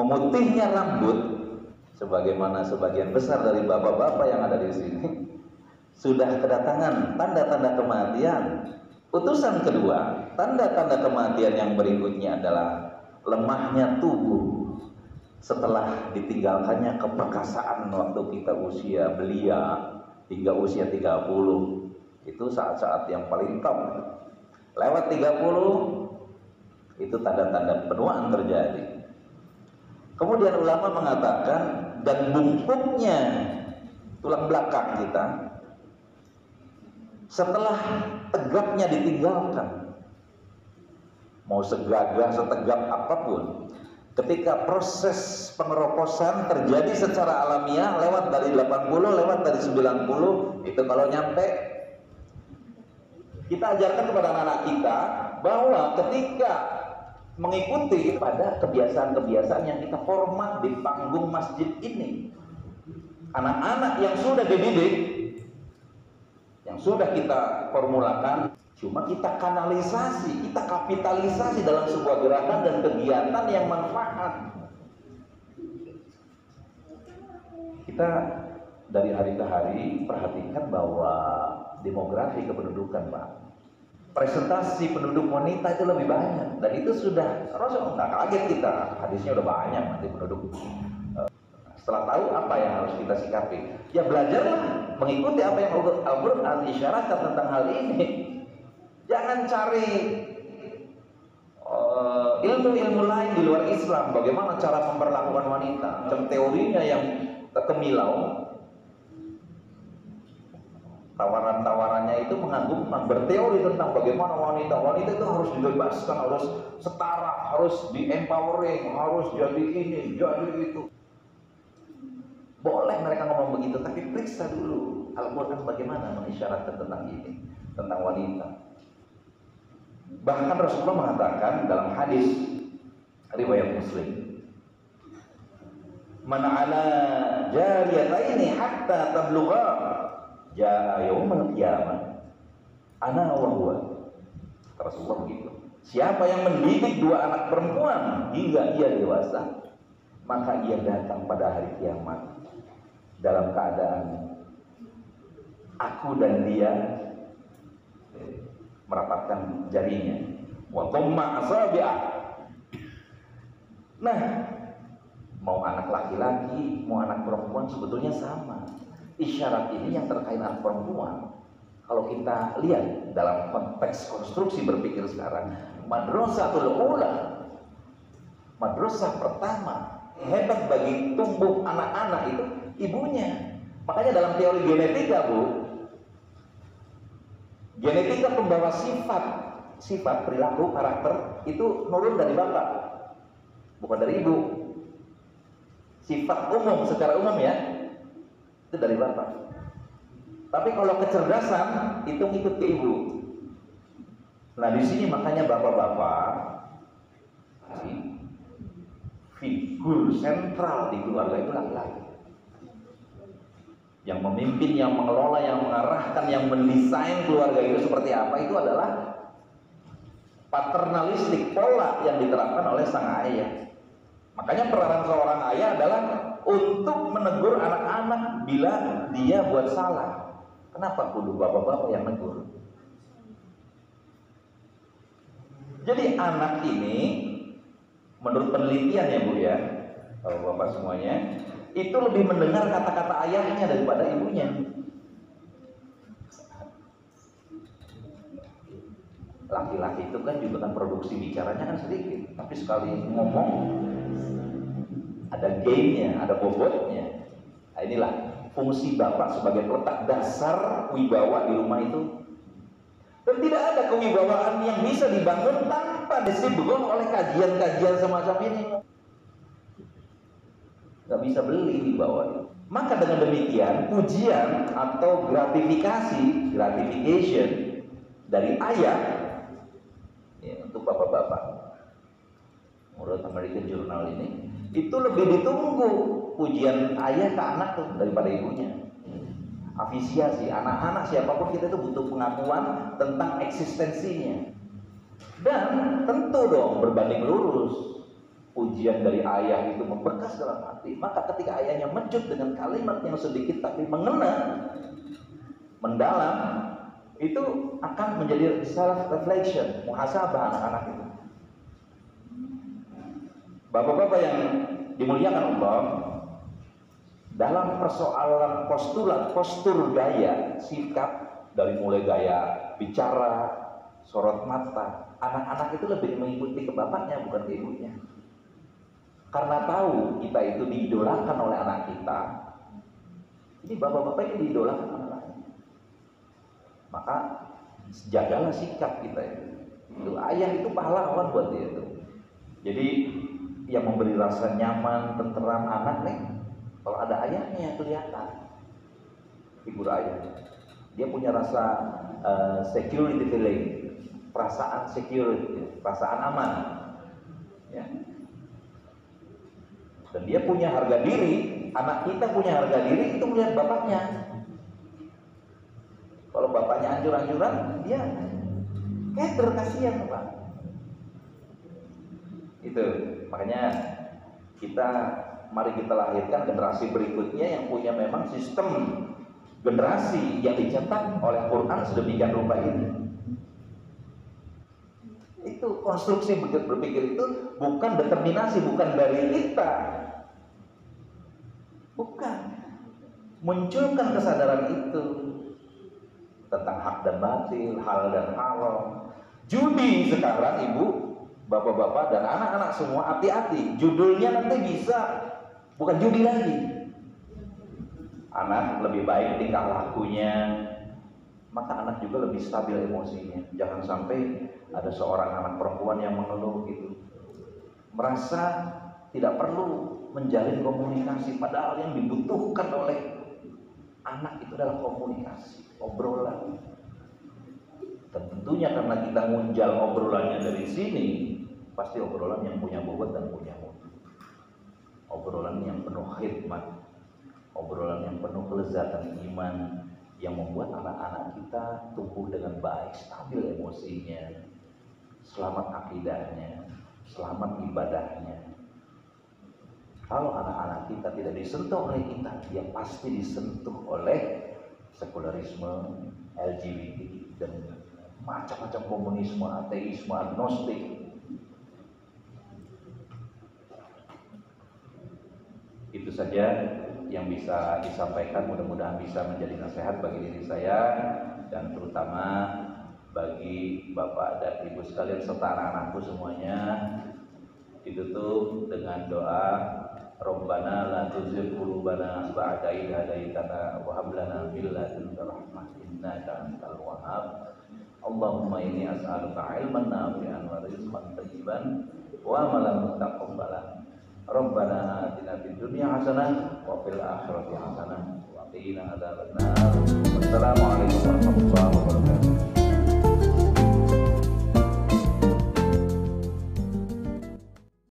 memutihnya rambut, sebagaimana sebagian besar dari bapak-bapak yang ada di sini sudah kedatangan tanda-tanda kematian. Utusan kedua, tanda-tanda kematian yang berikutnya adalah lemahnya tubuh setelah ditinggalkannya keperkasaan waktu kita usia belia hingga usia 30. Itu saat-saat yang paling top. Lewat 30 itu tanda-tanda penuaan terjadi. Kemudian ulama mengatakan dan bungkuknya tulang belakang kita setelah tegapnya ditinggalkan, mau segagah setegap apapun, ketika proses pengeroposan terjadi secara alamiah lewat dari 80, lewat dari 90, itu kalau nyampe, kita ajarkan kepada anak-anak kita bahwa ketika mengikuti pada kebiasaan-kebiasaan yang kita format di panggung masjid ini, anak-anak yang sudah dididik, yang sudah kita formulakan, cuma kita kanalisasi, kita kapitalisasi dalam sebuah gerakan dan kegiatan yang manfaat. Kita dari hari ke hari perhatikan bahwa demografi kependudukan, Pak, presentasi penduduk wanita itu lebih banyak, dan itu sudah Rasul nggak kaget kita, hadisnya udah banyak nanti penduduk. Setelah tahu apa yang harus kita sikapi, ya belajarlah mengikuti apa yang Al-Quran isyaratkan tentang hal ini. Jangan cari ilmu-ilmu lain di luar Islam, bagaimana cara memperlakukan wanita, teorinya yang kemilau, tawaran-tawarannya itu mengagumkan, berteori tentang bagaimana wanita itu harus dibebaskan, harus setara, harus di-empowering, harus jadi ini, jadi itu. Boleh mereka ngomong begitu, tapi periksa dulu Al-Quran bagaimana mengisyaratkan tentang ini, tentang wanita. Bahkan Rasulullah mengatakan dalam hadis riwayat Muslim, "Man 'ala jariyataini hatta tablugha jaa yaumul qiyamah ana wa huwa." Rasulullah begitu. Siapa yang mendidik dua anak perempuan hingga ia dewasa, maka ia datang pada hari kiamat dalam keadaan aku dan dia merapatkan jarinya, wa dhamma asabi'ah. Nah, mau anak laki-laki, mau anak perempuan sebetulnya sama. Isyarat ini yang terkait anak perempuan, kalau kita lihat dalam konteks konstruksi berpikir sekarang, madrasatul ula, madrasah pertama hebat bagi tumbuh anak-anak itu ibunya. Makanya dalam teori genetika, Bu, genetika pembawa sifat perilaku, karakter itu nurun dari bapak, bukan dari ibu. Sifat umum, secara umum ya, itu dari bapak. Tapi kalau kecerdasan itu ngikut ke ibu. Nah di sini makanya bapak-bapak figur sentral di keluarga itu laki-laki, yang memimpin, yang mengelola, yang mengarahkan, yang mendesain keluarga itu seperti apa, itu adalah paternalistik, pola yang diterapkan oleh sang ayah. Makanya peranan seorang ayah adalah untuk menegur anak-anak bila dia buat salah. Kenapa kudu bapak-bapak yang negur? Jadi anak ini menurut penelitian ya Bu ya, bapak semuanya, itu lebih mendengar kata-kata ayahnya daripada ibunya. Laki-laki itu kan juga kan produksi bicaranya kan sedikit, tapi sekali ngomong ada gainnya, ada bobotnya. Nah, inilah fungsi bapak sebagai peletak dasar wibawa di rumah itu. Dan tidak ada kewibawaan yang bisa dibangun tanpa disibukkan oleh kajian-kajian semacam ini. Nggak bisa beli wibawa itu. Maka dengan demikian pujian atau gratifikasi, gratification dari ayah ya, untuk bapak-bapak menurut American Journal ini itu lebih ditunggu pujian ayah ke anak tuh daripada ibunya. Apresiasi anak-anak siapapun kita itu butuh pengakuan tentang eksistensinya, dan tentu dong berbanding lurus pujian dari ayah itu membekas dalam hati, maka ketika ayahnya mencut dengan kalimat yang sedikit tapi mengena, mendalam, itu akan menjadi self reflection, muhasabah anak-anak itu. Bapak-bapak yang dimuliakan Allah, dalam persoalan postulat, postur gaya, sikap, dari mulai gaya bicara, sorot mata, anak-anak itu lebih mengikuti ke bapaknya bukan ke ibunya. Karena tahu kita itu diidolakan oleh anak kita, ini bapak-bapak ini diidolakan oleh anaknya. Maka jagalah sikap kita itu. Ayah itu pahlawan buat dia itu. Jadi yang memberi rasa nyaman, tenteram anak nih, kalau ada ayahnya yang kelihatan, figur ayah, dia punya rasa security feeling, perasaan security, perasaan aman, ya. Dan dia punya harga diri. Anak kita punya harga diri itu melihat bapaknya. Kalau bapaknya ancur-ancuran, dia keder, kasihan Pak. Itu makanya mari kita lahirkan generasi berikutnya yang punya memang sistem generasi yang dicetak oleh Quran sedemikian rupa ini. Itu konstruksi berpikir itu bukan determinasi, bukan dari kita, bukan, munculkan kesadaran itu tentang hak dan batil, hal dan haram. Judi sekarang ibu, bapak-bapak dan anak-anak semua hati-hati, judulnya nanti bisa bukan judi lagi. Anak lebih baik tingkah lakunya, maka anak juga lebih stabil emosinya. Jangan sampai ada seorang anak perempuan yang mengeluh gitu, merasa tidak perlu menjalin komunikasi, padahal yang dibutuhkan oleh anak itu adalah komunikasi, obrolan. Dan tentunya karena kita ngunjal obrolannya dari sini, pasti obrolan yang punya bobot dan punya mutu, obrolan yang penuh khidmat, obrolan yang penuh kelezatan iman, yang membuat anak-anak kita tumbuh dengan baik, stabil emosinya, selamat akidahnya, selamat ibadahnya. Kalau anak-anak kita tidak disentuh oleh kita, dia pasti disentuh oleh sekularisme, LGBT, dan macam-macam komunisme, ateisme, agnostik. Itu saja yang bisa disampaikan, mudah-mudahan bisa menjadi nasihat bagi diri saya dan terutama bagi bapak dan ibu sekalian serta anak-anakku semuanya. Ditutup dengan doa, Rabbana la tuzigh qulubana ba'da idh hadaitana wa hab lana min ladunka rahmah innaka antal wahhab. Allahumma inni as'aluka ilman nafi'an wa rizqan thayyiban wa amalan mutaqabbalan. Rabbana atina fid dunya hasanah wa fil akhirati hasanah wa qina adzabannar. Wassalamualaikum warahmatullahi wabarakatuh.